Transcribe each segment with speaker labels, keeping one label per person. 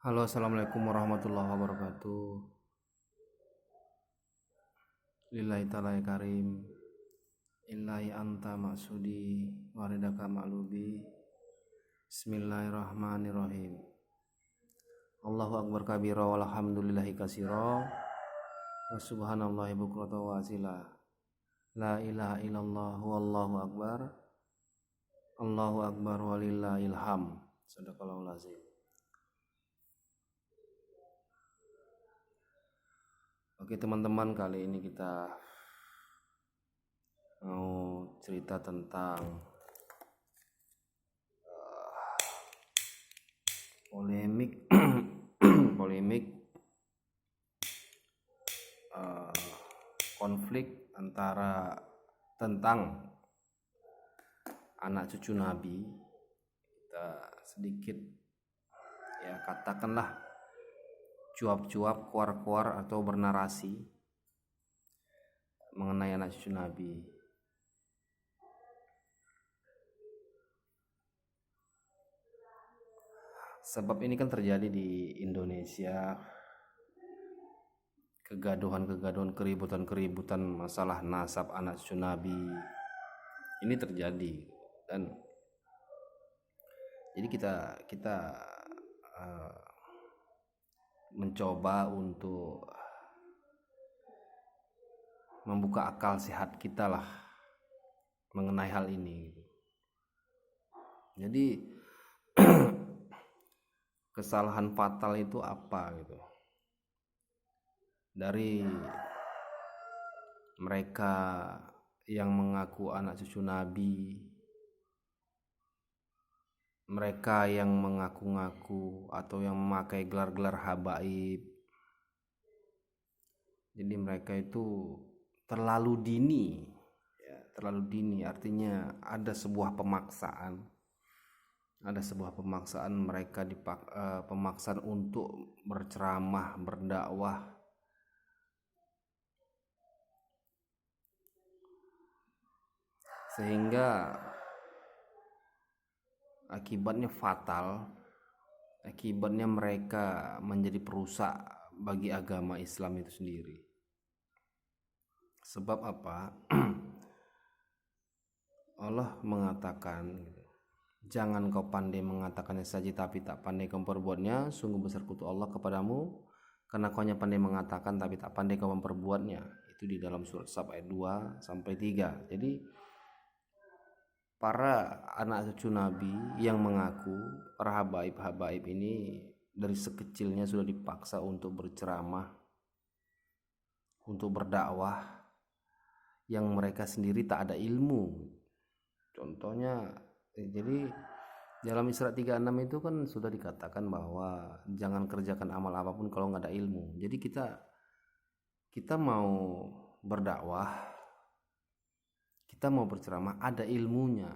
Speaker 1: Halo, assalamualaikum warahmatullahi wabarakatuh. Lillahi ta'ala ya karim. Illahi anta maksudi waridaka ma'lubi. Bismillahirrahmanirrahim. Allahu akbar kabira walhamdulillahi kasira. Wa subhanallahi bukrata wa asila. La ilaha illallah wallahu akbar. Allahu akbar walillahil ham. Sadaqallahul azim. Oke teman-teman, kali ini kita mau cerita tentang polemik polemik konflik antara tentang anak cucu Nabi. Kita sedikit ya katakanlah cuap-cuap, kuar-kuar atau bernarasi mengenai anak cucu Nabi. Sebab ini kan terjadi di Indonesia, kegaduhan-kegaduhan, keributan-keributan masalah nasab anak cucu Nabi ini terjadi, dan jadi kita mencoba untuk membuka akal sehat kita lah mengenai hal ini. Jadi kesalahan fatal itu apa gitu dari mereka yang mengaku anak cucu Nabi, mereka yang mengaku-ngaku atau yang memakai gelar-gelar habaib. Jadi mereka itu terlalu dini ya, terlalu dini artinya ada sebuah pemaksaan mereka pemaksaan untuk berceramah, berdakwah, sehingga akibatnya fatal. Akibatnya mereka menjadi perusak bagi agama Islam itu sendiri. Sebab apa? Allah mengatakan, jangan kau pandai mengatakannya saja tapi tak pandai kau memperbuatnya, sungguh besar kutu Allah kepadamu, karena kau hanya pandai mengatakan tapi tak pandai kau memperbuatnya. Itu di dalam surat Sab ayat 2 sampai 3. Jadi para anak cucu Nabi yang mengaku para habaib ini dari sekecilnya sudah dipaksa untuk berceramah, untuk berdakwah, yang mereka sendiri tak ada ilmu. Contohnya, jadi dalam Isra 36 itu kan sudah dikatakan bahwa jangan kerjakan amal apapun kalau nggak ada ilmu. Jadi kita mau berdakwah, kita mau berceramah, ada ilmunya.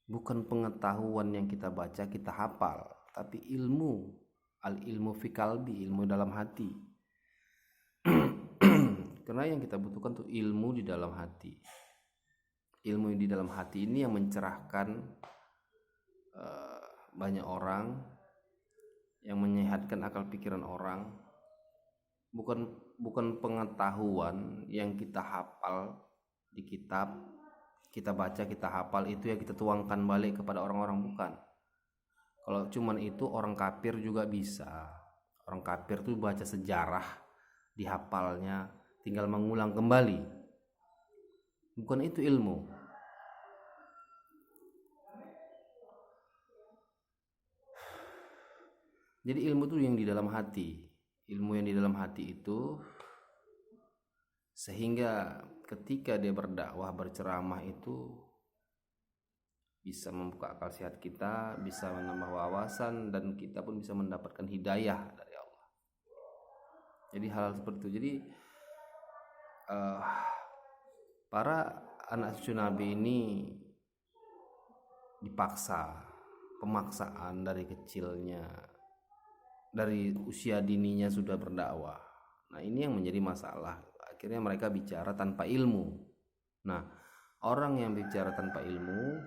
Speaker 1: Bukan pengetahuan yang kita baca, kita hafal, tapi ilmu. Al-ilmu fi qalbi, ilmu dalam hati. Karena yang kita butuhkan tuh ilmu di dalam hati. Ilmu di dalam hati ini yang mencerahkan banyak orang, yang menyehatkan akal pikiran orang. Bukan pengetahuan yang kita hafal di kitab, kita baca, kita hafal, itu yang kita tuangkan balik kepada orang-orang, bukan. Kalau cuman itu orang kafir juga bisa. Orang kafir tuh baca sejarah, dihafalnya, tinggal mengulang kembali. Bukan itu ilmu. Jadi ilmu itu yang di dalam hati. Ilmu yang di dalam hati itu, sehingga ketika dia berdakwah, berceramah itu bisa membuka akal sehat kita, bisa menambah wawasan, dan kita pun bisa mendapatkan hidayah dari Allah. Jadi hal seperti itu. Jadi para anak cucu Nabi ini dipaksa, pemaksaan dari kecilnya, dari usia dininya sudah berdakwah. Nah, ini yang menjadi masalah. Akhirnya mereka bicara tanpa ilmu. Nah, orang yang bicara tanpa ilmu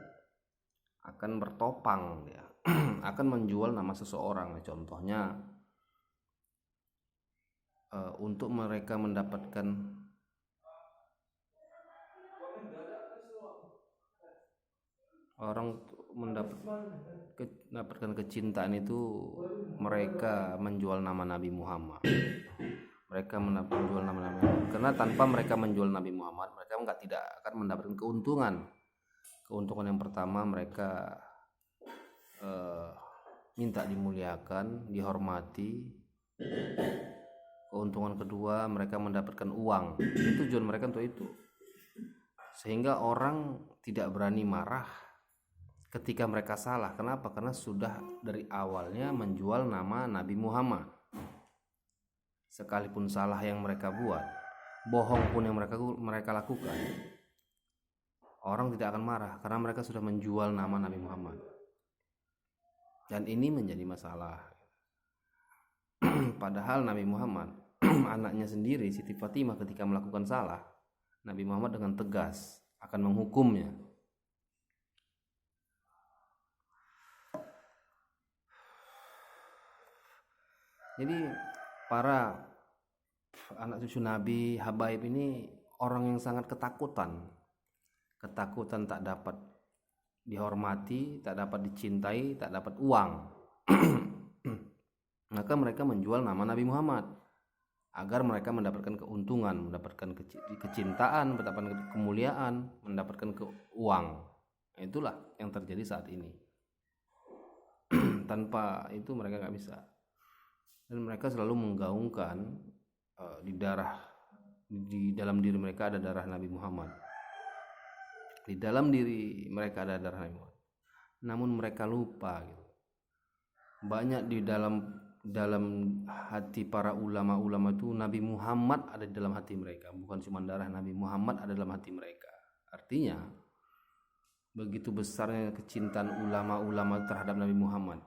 Speaker 1: akan bertopang ya. akan menjual nama seseorang. Contohnya untuk mereka mendapatkan orang mendapatkan kecintaan itu, mereka menjual nama Nabi Muhammad. Mereka menjual nama Nabi Muhammad karena tanpa mereka menjual Nabi Muhammad, mereka tidak akan mendapatkan keuntungan. Keuntungan yang pertama, mereka minta dimuliakan, dihormati. Keuntungan kedua, mereka mendapatkan uang. Itu tujuan mereka untuk itu. Sehingga orang tidak berani marah ketika mereka salah. Kenapa? Karena sudah dari awalnya menjual nama Nabi Muhammad. Sekalipun salah yang mereka buat, bohong pun yang mereka lakukan, orang tidak akan marah karena mereka sudah menjual nama Nabi Muhammad. Dan ini menjadi masalah. Padahal Nabi Muhammad, anaknya sendiri Siti Fatimah, ketika melakukan salah, Nabi Muhammad dengan tegas akan menghukumnya. Jadi para anak cucu Nabi, habaib ini orang yang sangat ketakutan tak dapat dihormati, tak dapat dicintai, tak dapat uang. Maka mereka menjual nama Nabi Muhammad agar mereka mendapatkan keuntungan, mendapatkan kecintaan, mendapatkan kemuliaan, mendapatkan uang. Itulah yang terjadi saat ini. Tanpa itu mereka nggak bisa. Dan mereka selalu menggaungkan di dalam diri mereka ada darah Nabi Muhammad. Di dalam diri mereka ada darah Nabi Muhammad. Namun mereka lupa gitu. Banyak di dalam hati para ulama itu, Nabi Muhammad ada di dalam hati mereka, bukan cuma darah Nabi Muhammad ada dalam hati mereka. Artinya begitu besarnya kecintaan ulama-ulama terhadap Nabi Muhammad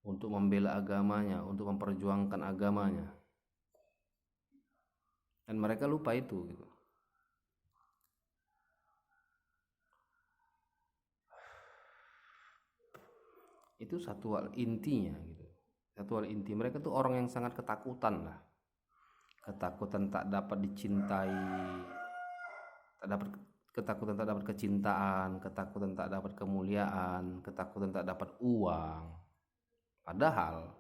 Speaker 1: untuk membela agamanya, untuk memperjuangkan agamanya. Dan mereka lupa itu gitu. Itu satu hal intinya gitu. Satu hal inti, mereka tuh orang yang sangat ketakutan lah. Ketakutan tak dapat dicintai, ketakutan tak dapat kecintaan, ketakutan tak dapat kemuliaan, ketakutan tak dapat uang. Padahal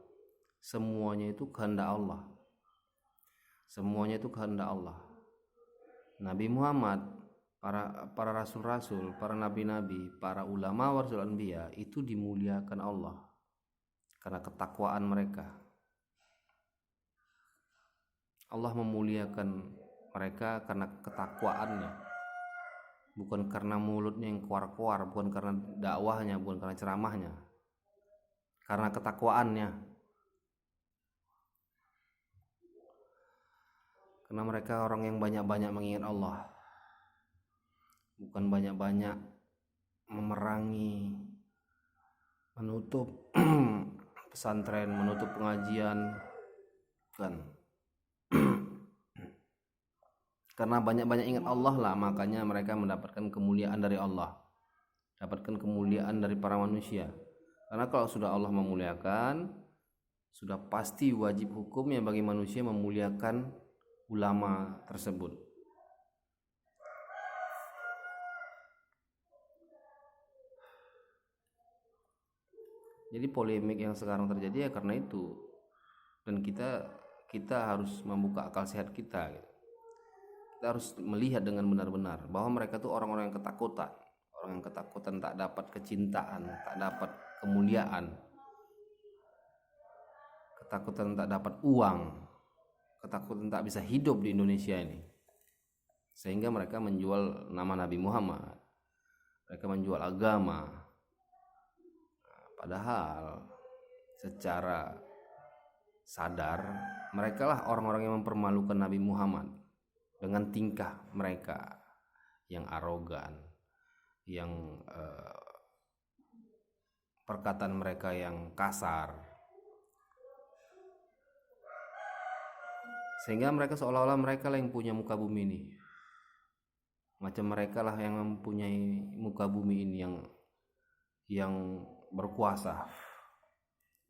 Speaker 1: semuanya itu kehendak Allah. Semuanya itu kehendak Allah. Nabi Muhammad, para rasul-rasul, para nabi-nabi, para ulama warasul anbiya itu dimuliakan Allah karena ketakwaan mereka. Allah memuliakan mereka karena ketakwaannya, bukan karena mulutnya yang kuar-kuar, bukan karena dakwahnya, bukan karena ceramahnya, karena ketakwaannya. Karena mereka orang yang banyak-banyak mengingat Allah, bukan banyak-banyak memerangi, menutup pesantren, menutup pengajian, kan? Karena banyak-banyak ingat Allah lah, makanya mereka mendapatkan kemuliaan dari Allah, dapatkan kemuliaan dari para manusia. Karena kalau sudah Allah memuliakan, sudah pasti wajib hukumnya bagi manusia memuliakan ulama tersebut. Jadi polemik yang sekarang terjadi ya karena itu. Dan kita harus membuka akal sehat kita gitu. Kita harus melihat dengan benar-benar bahwa mereka tuh orang-orang yang ketakutan, orang yang ketakutan tak dapat kecintaan, tak dapat kemuliaan, ketakutan tak dapat uang, ketakutan tak bisa hidup di Indonesia ini. Sehingga mereka menjual nama Nabi Muhammad, mereka menjual agama. Padahal secara sadar mereka lah orang-orang yang mempermalukan Nabi Muhammad dengan tingkah mereka yang arogan, yang perkataan mereka yang kasar, sehingga mereka seolah-olah mereka lah yang punya muka bumi ini. Macam mereka lah yang mempunyai muka bumi ini, yang berkuasa.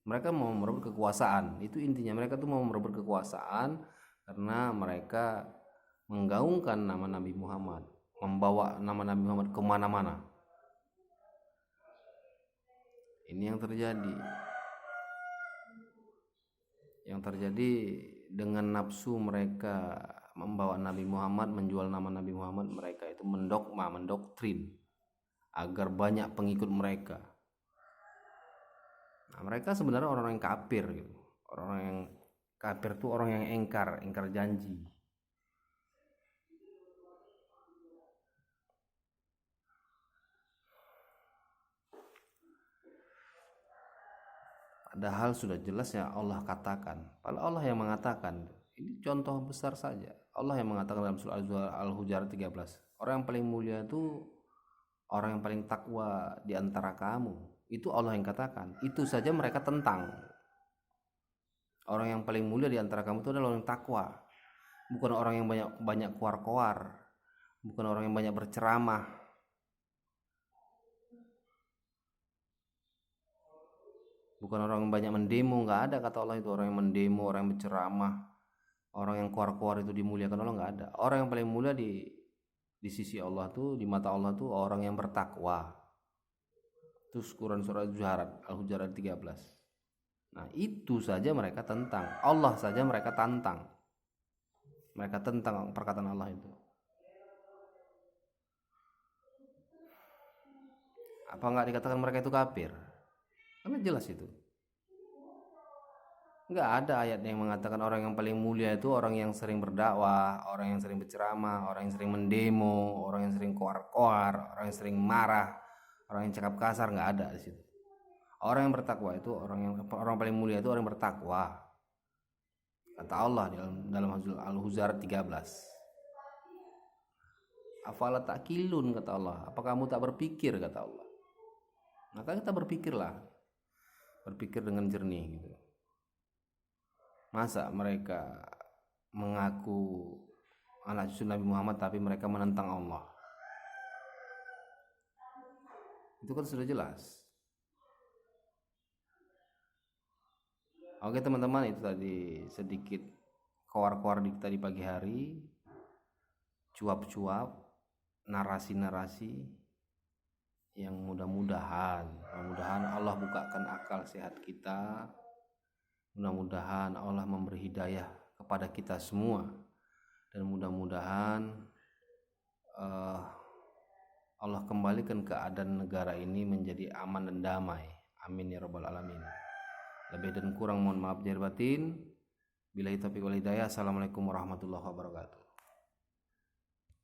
Speaker 1: Mereka mau merebut kekuasaan. Itu intinya, mereka tuh mau merebut kekuasaan karena mereka menggaungkan nama Nabi Muhammad, membawa nama Nabi Muhammad kemana-mana. Ini yang terjadi. Yang terjadi dengan nafsu mereka membawa Nabi Muhammad, menjual nama Nabi Muhammad, mereka itu mendoktrin agar banyak pengikut mereka. Nah, mereka sebenarnya orang yang kafir gitu. Orang yang kafir itu orang yang ingkar janji. Padahal sudah jelas ya Allah katakan. Padahal Allah yang mengatakan. Ini contoh besar saja. Allah yang mengatakan dalam surah Al-Hujurat 13. Orang yang paling mulia itu orang yang paling takwa di antara kamu. Itu Allah yang katakan. Itu saja mereka tentang. Orang yang paling mulia di antara kamu itu adalah orang yang takwa. Bukan orang yang banyak koar-koar. Bukan orang yang banyak berceramah. Bukan orang yang banyak mendemo. Gak ada kata Allah itu orang yang mendemo, orang yang berceramah, orang yang koar-koar itu dimuliakan Allah. Gak ada. Orang yang paling mulia di sisi Allah tuh, di mata Allah tuh orang yang bertakwa. Itu Quran surah Al-Hujurat 13. Nah, itu saja mereka tentang. Allah saja mereka tantang. Mereka tentang perkataan Allah itu. Apa enggak dikatakan mereka itu kafir? Karena jelas itu. Enggak ada ayat yang mengatakan orang yang paling mulia itu orang yang sering berdakwah, orang yang sering berceramah, orang yang sering mendemo, orang yang sering koar-koar, orang yang sering marah, orang yang cakap kasar. Enggak ada di situ. Orang yang bertakwa itu orang paling mulia itu orang yang bertakwa. Kata Allah dalam Al-Hujurat 13. Afala ta'qilun, kata Allah. Apa kamu tak berpikir, kata Allah. Maka kita berpikirlah. Berpikir dengan jernih gitu. Masa mereka mengaku anak cucu Nabi Muhammad tapi mereka menentang Allah? Itu kan sudah jelas. Oke teman-teman, itu tadi sedikit koar-koar kita di pagi hari, cuap-cuap, narasi-narasi yang mudah-mudahan Allah bukakan akal sehat kita, mudah-mudahan Allah memberi hidayah kepada kita semua, dan mudah-mudahan Allah kembalikan keadaan negara ini menjadi aman dan damai. Amin ya rabbal alamin. Lebih dan kurang mohon maaf lahir batin. Billahi taufiq wal hidayah. Assalamualaikum warahmatullahi wabarakatuh.